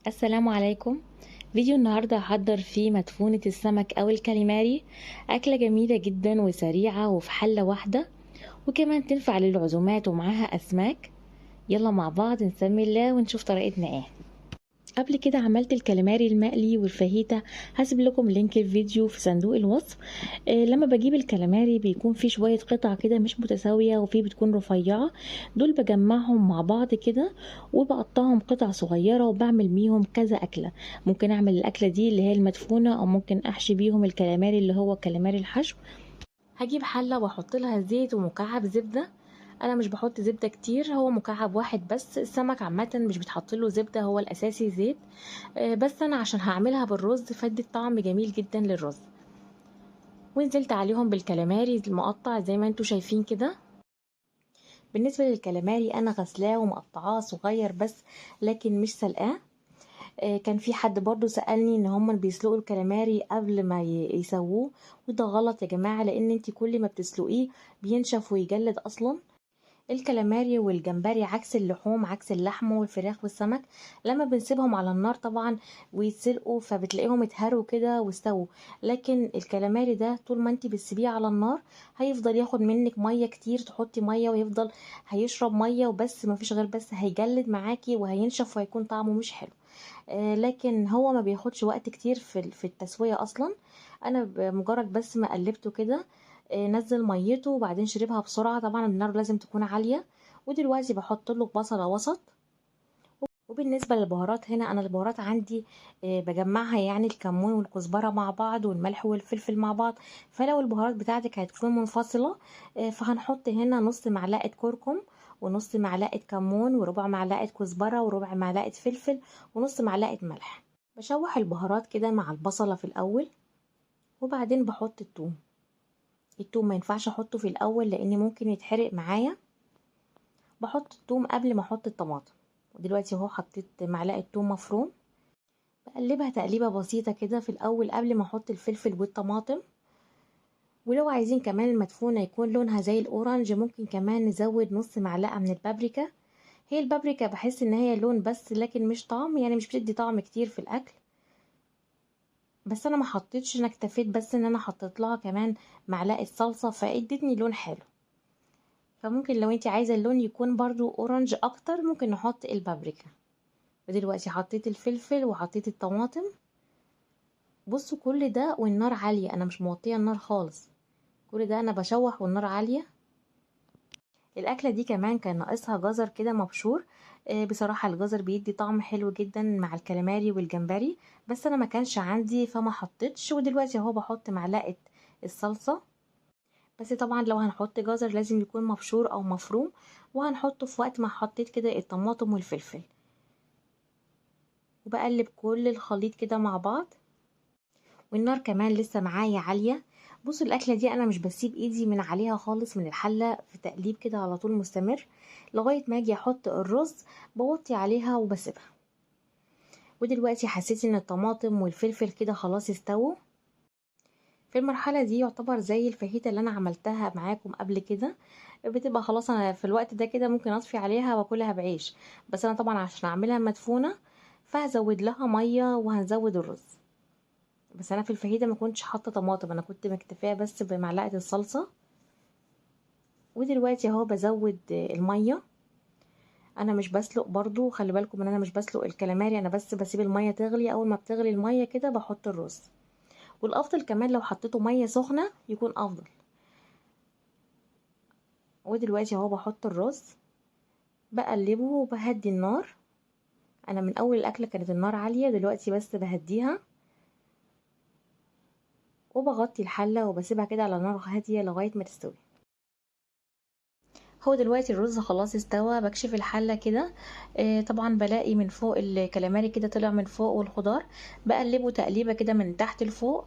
السلام عليكم. فيديو النهاردة هحضر فيه مدفونة السمك أو الكاليماري. أكلة جميلة جدا وسريعة وفي حلة واحدة، وكمان تنفع للعزومات ومعاها أسماك. يلا مع بعض نسمي الله ونشوف طريقتنا ايه. قبل كده عملت الكاليماري المقلي والفاهيتا، هسيب لكم لينك الفيديو في صندوق الوصف. لما بجيب الكاليماري بيكون فيه شوية قطع كده مش متساوية وفيه بتكون رفيعة، دول بجمعهم مع بعض كده وبقطعهم قطع صغيرة وبعمل بيهم كذا أكلة. ممكن أعمل الأكلة دي اللي هي المدفونة، أو ممكن أحشي بيهم الكاليماري اللي هو كاليماري الحشو. هجيب حلة واحط لها زيت ومكعب زبدة. انا مش بحط زبدة كتير، هو مكعب واحد بس. السمك عامة مش بتحط له زبدة، هو الاساسي زيت. بس انا عشان هعملها بالرز فادت طعم جميل جدا للرز. ونزلت عليهم بالكاليماري المقطع زي ما انتوا شايفين كده. بالنسبة للكاليماري انا غسلاه ومقطعاه صغير بس، لكن مش سلقاه. كان في حد برضو سألني ان هم بيسلقوا الكاليماري قبل ما يسووه، وده غلط يا جماعة، لان انت كل ما بتسلقيه بينشف ويجلد اصلا. الكلاماري والجمبري عكس اللحوم، عكس اللحم والفراخ والسمك، لما بنسيبهم على النار طبعا ويتسلقوا فبتلاقيهم اتهروا كده واستووا. لكن الكلاماري ده طول ما انت بتسيبيه على النار هيفضل ياخد منك ميه كتير، تحطي ميه ويفضل هيشرب ميه وبس، ما فيش غير بس هيجلد معاكي وهينشف وهيكون طعمه مش حلو. لكن هو ما بياخدش وقت كتير في التسوية اصلا. انا بمجرد بس ما قلبته كده نزل ميته وبعدين شربها بسرعة. طبعا النار لازم تكون عالية. ودلوقتي بحط له بصلة وسط. وبالنسبة للبهارات، هنا انا البهارات عندي بجمعها، يعني الكمون والكزبرة مع بعض والملح والفلفل مع بعض. فلو البهارات بتاعتك هتكون منفصلة فهنحط هنا نص معلقة كركم، ونص معلقة كمون، وربع معلقة كزبرة، وربع معلقة فلفل، ونص معلقة ملح. بشوح البهارات كده مع البصلة في الأول، وبعدين بحط الثوم. الثوم ما ينفعش احطه في الأول لأن ممكن يتحرق معايا. بحط الثوم قبل ما احط الطماطم. ودلوقتي اهو حطيت معلقة ثوم مفروم. بقلبها تقليبة بسيطة كده في الأول قبل ما احط الفلفل والطماطم. ولو عايزين كمان المدفونة يكون لونها زي الأورنج ممكن كمان نزود نص معلقة من البابريكا. هي البابريكا بحس ان هي لون بس لكن مش طعم، يعني مش بتدي طعم كتير في الأكل. بس انا ما حطيتش، انا اكتفيت بس ان انا حطيت لها كمان معلقة صلصة فادتني لون حلو. فممكن لو انت عايزة اللون يكون برضو اورنج اكتر ممكن نحط البابريكا. ودلوقتي حطيت الفلفل وحطيت الطماطم. بصوا كل ده والنار عالية، انا مش موطية النار خالص. كل ده انا بشوح والنار عالية. الاكلة دي كمان كان ناقصها جزر كده مبشور. بصراحة الجزر بيدي طعم حلو جدا مع الكاليماري والجمبري، بس انا ما كانش عندي فما حطيتش. ودلوقتي اهو بحط معلقة الصلصة. بس طبعا لو هنحط جزر لازم يكون مبشور او مفروم، وهنحطه في وقت ما حطيت كده الطماطم والفلفل. وبقلب كل الخليط كده مع بعض، والنار كمان لسه معايا عالية. بصوا الاكلة دي انا مش بسيب ايدي من عليها خالص من الحلة، في تقليب كده على طول مستمر لغاية ما اجي احط الرز. بوطي عليها وبسيبها. ودلوقتي حسيت ان الطماطم والفلفل كده خلاص استووا. في المرحلة دي يعتبر زي الفاهيتا اللي انا عملتها معاكم قبل كده. بتبقى خلاص انا في الوقت ده كده ممكن اطفي عليها واكلها بعيش. بس انا طبعا عشان اعملها مدفونة فهزود لها مية وهنزود الرز. بس انا في الفاهيتا ما كنتش حاطه طماطم، انا كنت مكتفيه بس بمعلقه الصلصه. ودلوقتي اهو بزود الميه. انا مش بسلق برضو، خلي بالكم ان انا مش بسلق الكلاماري، انا بس بسيب الميه تغلي. اول ما بتغلي الميه كده بحط الرز. والافضل كمان لو حطيته ميه سخنه يكون افضل. ودلوقتي اهو بحط الرز، بقلبه وبهدي النار. انا من اول الاكله كانت النار عاليه، دلوقتي بس بهديها. وبغطي الحله وبسيبها كده على نار هاديه لغايه ما تستوي. هو دلوقتي الرز خلاص استوى، بكشف الحلة كده. طبعا بلاقي من فوق الكلاماري كده طلع من فوق والخضار. بقلبه تقليبة كده من تحت لفوق.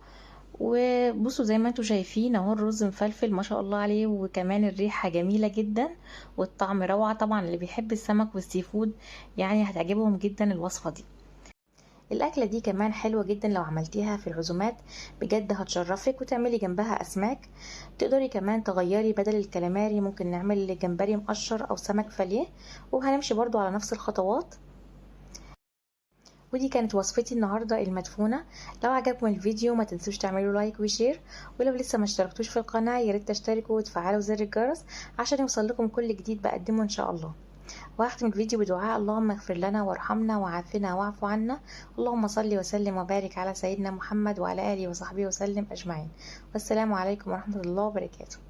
وبصوا زي ما انتوا شايفين اهو الرز مفلفل ما شاء الله عليه، وكمان الريحة جميلة جدا والطعم روعة. طبعا اللي بيحب السمك والسي فود يعني هتعجبهم جدا الوصفة دي. الاكله دي كمان حلوه جدا لو عملتيها في العزومات، بجد هتشرفك. وتعملي جنبها اسماك. تقدري كمان تغيري بدل الكاليماري ممكن نعمل جمبري مقشر او سمك فاليه، وهنمشي برضو على نفس الخطوات. ودي كانت وصفتي النهاردة المدفونة. لو عجبكم الفيديو ما تنسوش تعملوا لايك وشير، ولو لسه ما اشتركتوش في القناة ياريت تشتركوا وتفعلوا زر الجرس عشان يوصل لكم كل جديد بقدمه ان شاء الله. وهختم الفيديو بدعاء: اللهم اغفر لنا وارحمنا وعافنا واعف عنا، اللهم صل وسلم وبارك على سيدنا محمد وعلى آله وصحبه وسلم أجمعين. والسلام عليكم ورحمة الله وبركاته.